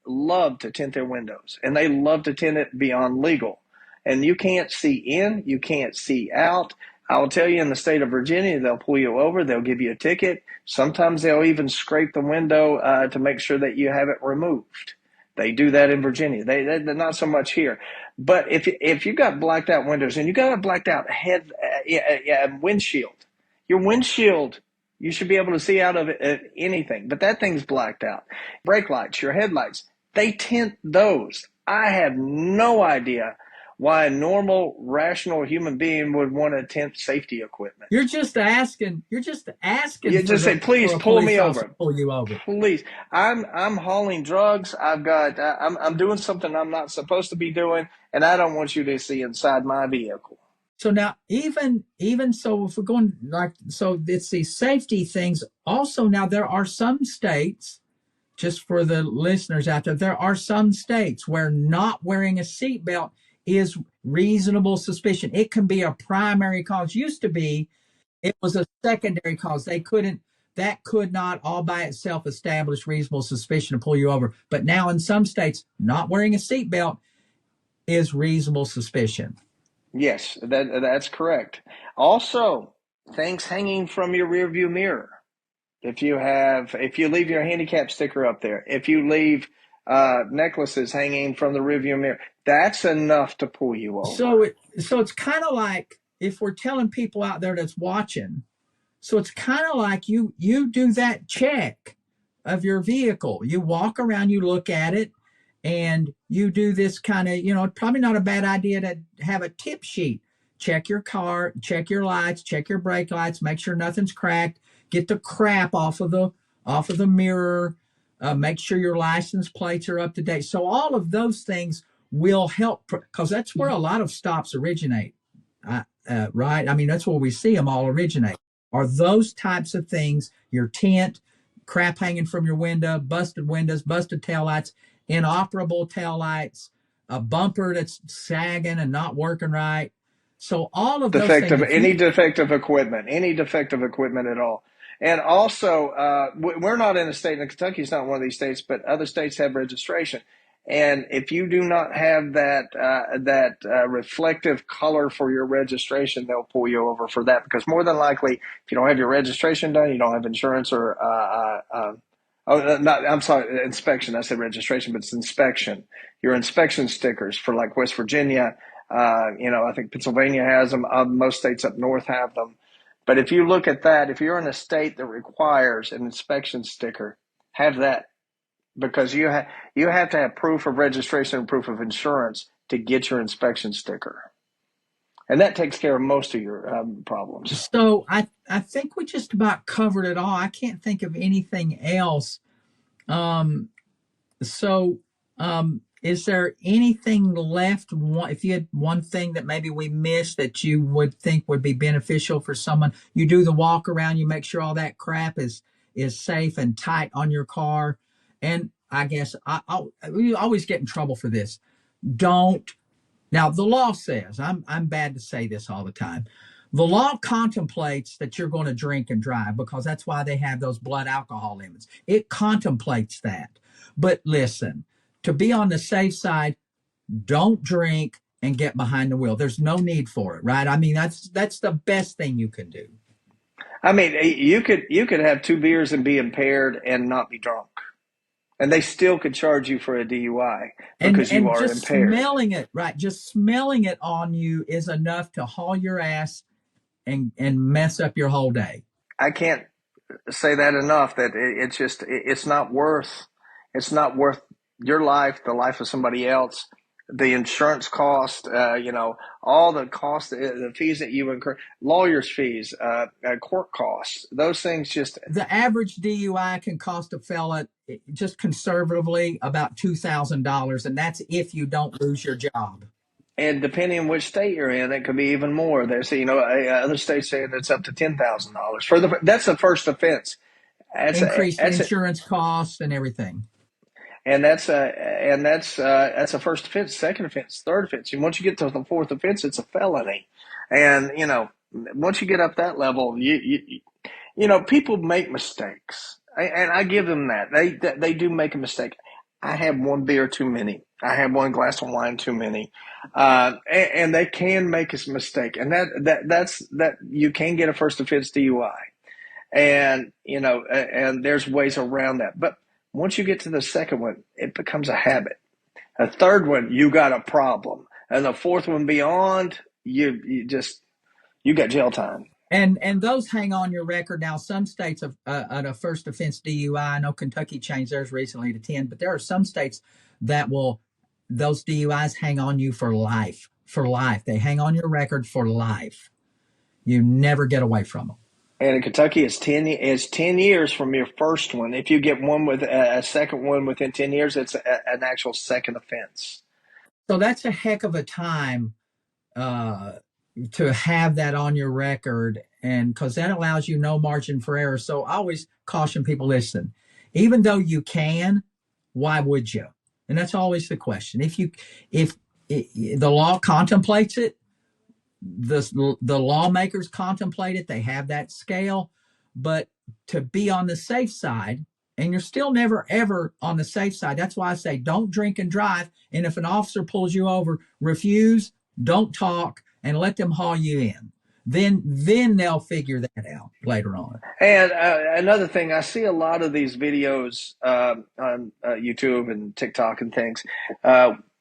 love to tint their windows, and they love to tint it beyond legal. And you can't see in, you can't see out. I will tell you, in the state of Virginia, they'll pull you over, they'll give you a ticket. Sometimes they'll even scrape the window to make sure that you have it removed. They do that in Virginia. They're not so much here. But if you got blacked out windows and you got a blacked out windshield, your windshield, you should be able to see out of it anything, but that thing's blacked out. Brake lights, your headlights, they tint those. I have no idea why a normal, rational human being would want to tint safety equipment. You're just asking. You just say, please pull me over. Pull you over. Please. I'm hauling drugs. I'm doing something I'm not supposed to be doing, and I don't want you to see inside my vehicle. So now, even so, if we're going so it's these safety things. Also, now there are some states, just for the listeners out there are some states where not wearing a seatbelt is reasonable suspicion. It can be a primary cause. Used to be, it was a secondary cause. That could not all by itself establish reasonable suspicion to pull you over. But now in some states, not wearing a seatbelt is reasonable suspicion. Yes, that's correct. Also, things hanging from your rearview mirror. If you leave your handicap sticker up there, if you leave necklaces hanging from the rearview mirror, that's enough to pull you over. So it's kind of like, if we're telling people out there that's watching, so it's kind of like you do that check of your vehicle. You walk around, you look at it, and you do this kind of, probably not a bad idea to have a tip sheet. Check your car, check your lights, check your brake lights, make sure nothing's cracked, get the crap off of the mirror, make sure your license plates are up to date. So all of those things will help, because that's where a lot of stops originate, right? I mean, that's where we see them all originate. Are those types of things, your tint, crap hanging from your window, busted windows, busted taillights, inoperable taillights, a bumper that's sagging and not working right. So all of those things. Any defective equipment at all. And also, we're not in a state, and Kentucky's not one of these states, but other states have registration. And if you do not have that reflective color for your registration, they'll pull you over for that, because more than likely, if you don't have your registration done, you don't have insurance or I'm sorry, inspection. I said registration, but it's inspection. Your inspection stickers for like West Virginia. I think Pennsylvania has them. Most states up north have them. But if you look at that, if you're in a state that requires an inspection sticker, have that, because you have to have proof of registration and proof of insurance to get your inspection sticker. And that takes care of most of your problems. So I think we just about covered it all. I can't think of anything else. Is there anything left? If you had one thing that maybe we missed that you would think would be beneficial for someone, you do the walk around, you make sure all that crap is safe and tight on your car. And I guess we always get in trouble for this. Now the law says, I'm bad to say this all the time. The law contemplates that you're going to drink and drive, because that's why they have those blood alcohol limits. It contemplates that. But listen, to be on the safe side, don't drink and get behind the wheel. There's no need for it, right? I mean, that's the best thing you can do. I mean, you could have 2 beers and be impaired and not be drunk, and they still could charge you for a DUI because you are just impaired. Smelling it, right? Just smelling it on you is enough to haul your ass and mess up your whole day. I can't say that enough. That it's not worth your life, the life of somebody else, the insurance cost, all the costs, the fees that you incur, lawyers' fees, court costs, those things. Just the average DUI can cost a fella, just conservatively, about $2,000, and that's if you don't lose your job. And depending on which state you're in, it could be even more. There's, other states say it's up to $10,000 that's the first offense. Increased insurance costs and everything. And that's a first offense, second offense, third offense. And once you get to the fourth offense, it's a felony. And once you get up that level, people make mistakes, and I give them that. They do make a mistake. I have one beer too many. I have one glass of wine too many, and they can make a mistake, and that's you can get a first offense DUI, and and there's ways around that, but once you get to the second one, it becomes a habit. A third one, you got a problem. And the fourth one beyond, you got jail time. And those hang on your record. Now, some states have a first offense DUI. I know Kentucky changed theirs recently to 10, but there are some states that those DUIs hang on you for life. For life. They hang on your record for life. You never get away from them. And in Kentucky, it's 10 years from your first one. If you get one with a second one within 10 years, it's an actual second offense. So that's a heck of a time to have that on your record, and because that allows you no margin for error. So I always caution people, listen, even though you can, why would you? And that's always the question. If the law contemplates it, the lawmakers contemplate it, they have that scale, but to be on the safe side, and you're still never ever on the safe side. That's why I say don't drink and drive. And if an officer pulls you over, refuse, don't talk, and let them haul you in. Then they'll figure that out later on. And another thing, I see a lot of these videos on YouTube and TikTok and things.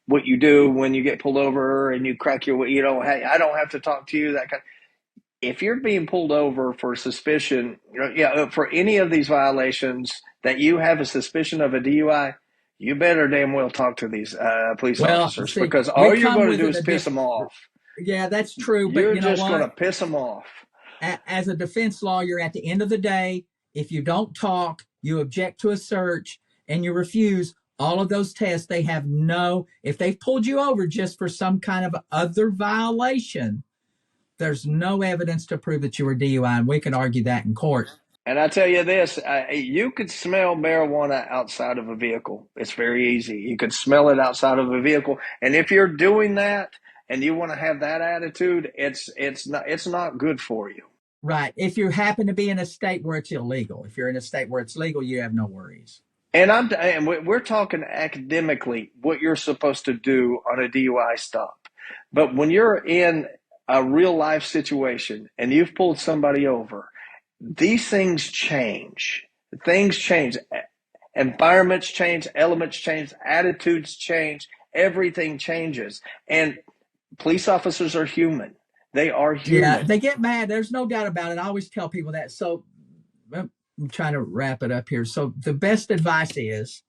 What you do when you get pulled over and you crack your, hey, I don't have to talk to you, that kind of. If you're being pulled over for suspicion, for any of these violations that you have a suspicion of a DUI, you better damn well talk to these police Well, officers, see, because we all you're come going to with do an is piss them addiction. off. Yeah, that's true. But You're you know just going to what? piss them off. As a defense lawyer, at the end of the day, if you don't talk, you object to a search, and you refuse all of those tests, they have no, if they've pulled you over just for some kind of other violation, there's no evidence to prove that you were DUI, and we can argue that in court. And I tell you this, you could smell marijuana outside of a vehicle. It's very easy. You could smell it outside of a vehicle. And if you're doing that and you want to have that attitude, it's not good for you. Right. If you happen to be in a state where it's illegal, if you're in a state where it's legal, you have no worries. And we're talking academically what you're supposed to do on a DUI stop. But when you're in a real life situation and you've pulled somebody over, these things change. Things change. Environments change, elements change, attitudes change, everything changes. And police officers are human. They are Yeah, human. they get mad. There's no doubt about it. I always tell people that. So I'm trying to wrap it up here. So the best advice is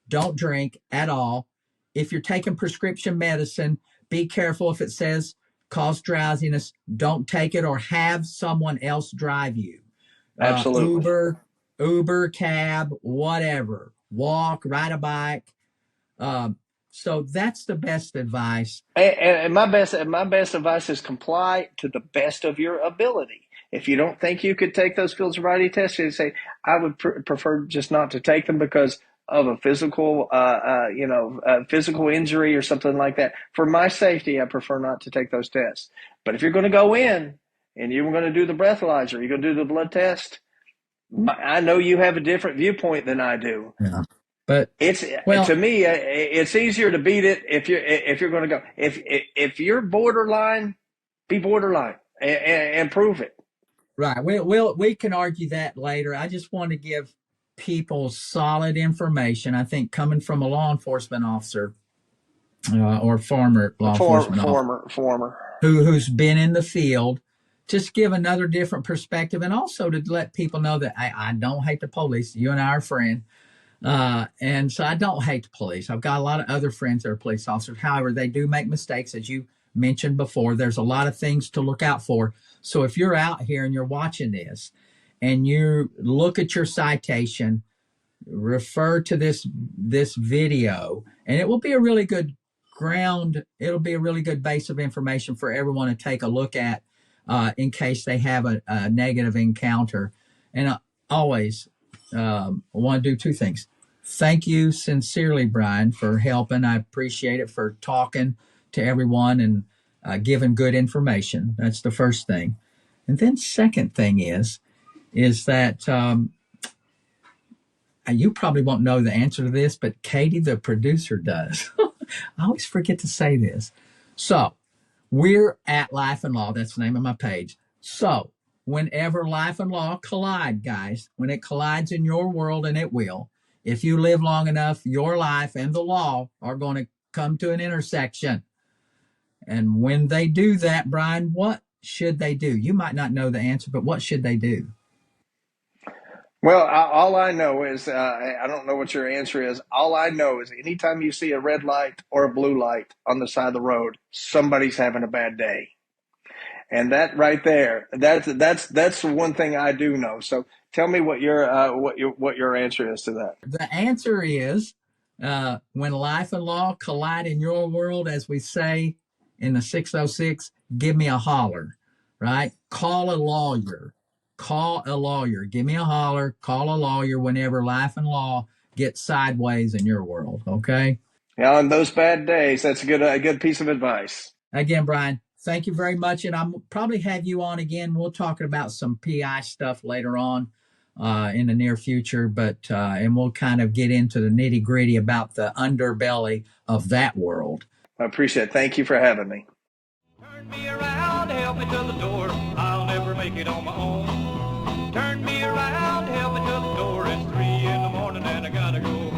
don't drink at all. If you're taking prescription medicine, be careful if it says cause drowsiness, don't take it or have someone else drive you. Absolutely. Uber, cab, whatever. Walk, ride a bike. So that's the best advice. And my best advice is comply to the best of your ability. If you don't think you could take those field sobriety tests, you say, I would prefer just not to take them because of a physical, physical injury or something like that. For my safety, I prefer not to take those tests. But if you're going to go in and you're going to do the breathalyzer, you're going to do the blood test, I know you have a different viewpoint than I do. Yeah. But to me, it's easier to beat it if you're going to go. If you're borderline, be borderline and prove it. Right. We can argue that later. I just want to give people solid information. I think coming from a law enforcement officer or former law enforcement officer who's been in the field, just give another different perspective, and also to let people know that I don't hate the police. You and I are friends. And so I don't hate the police. I've got a lot of other friends that are police officers. However, they do make mistakes, as you mentioned before. There's a lot of things to look out for. So if you're out here and you're watching this and you look at your citation, refer to this video, and it will be a really good it'll be a really good base of information for everyone to take a look at in case they have a negative encounter. And always want to do two things. Thank you sincerely, Bryan, for helping. I appreciate it, for talking to everyone and giving good information. That's the first thing. And then second thing is that you probably won't know the answer to this, but Katie, the producer, does. I always forget to say this. So we're at Life and Law. That's the name of my page. So whenever life and law collide, guys, when it collides in your world, and it will, if you live long enough, your life and the law are going to come to an intersection. And when they do that, Bryan, what should they do? You might not know the answer, but what should they do? Well, all I know is, I don't know what your answer is. All I know is anytime you see a red light or a blue light on the side of the road, somebody's having a bad day. And that right there, that's the one thing I do know. So tell me what your answer is to that. The answer is when life and law collide in your world, as we say in the 606, give me a holler, right? Call a lawyer. Give me a holler. Call a lawyer whenever life and law get sideways in your world, okay? Yeah, on those bad days, that's a good piece of advice. Again, Bryan, thank you very much. And I'll probably have you on again. We'll talk about some PI stuff later on in the near future, but and we'll kind of get into the nitty gritty about the underbelly of that world. I appreciate it. Thank you for having me. Turn me around, help me to the door. I'll never make it on my own. Turn me around, help me to the door. It's 3 in the morning and I gotta go home.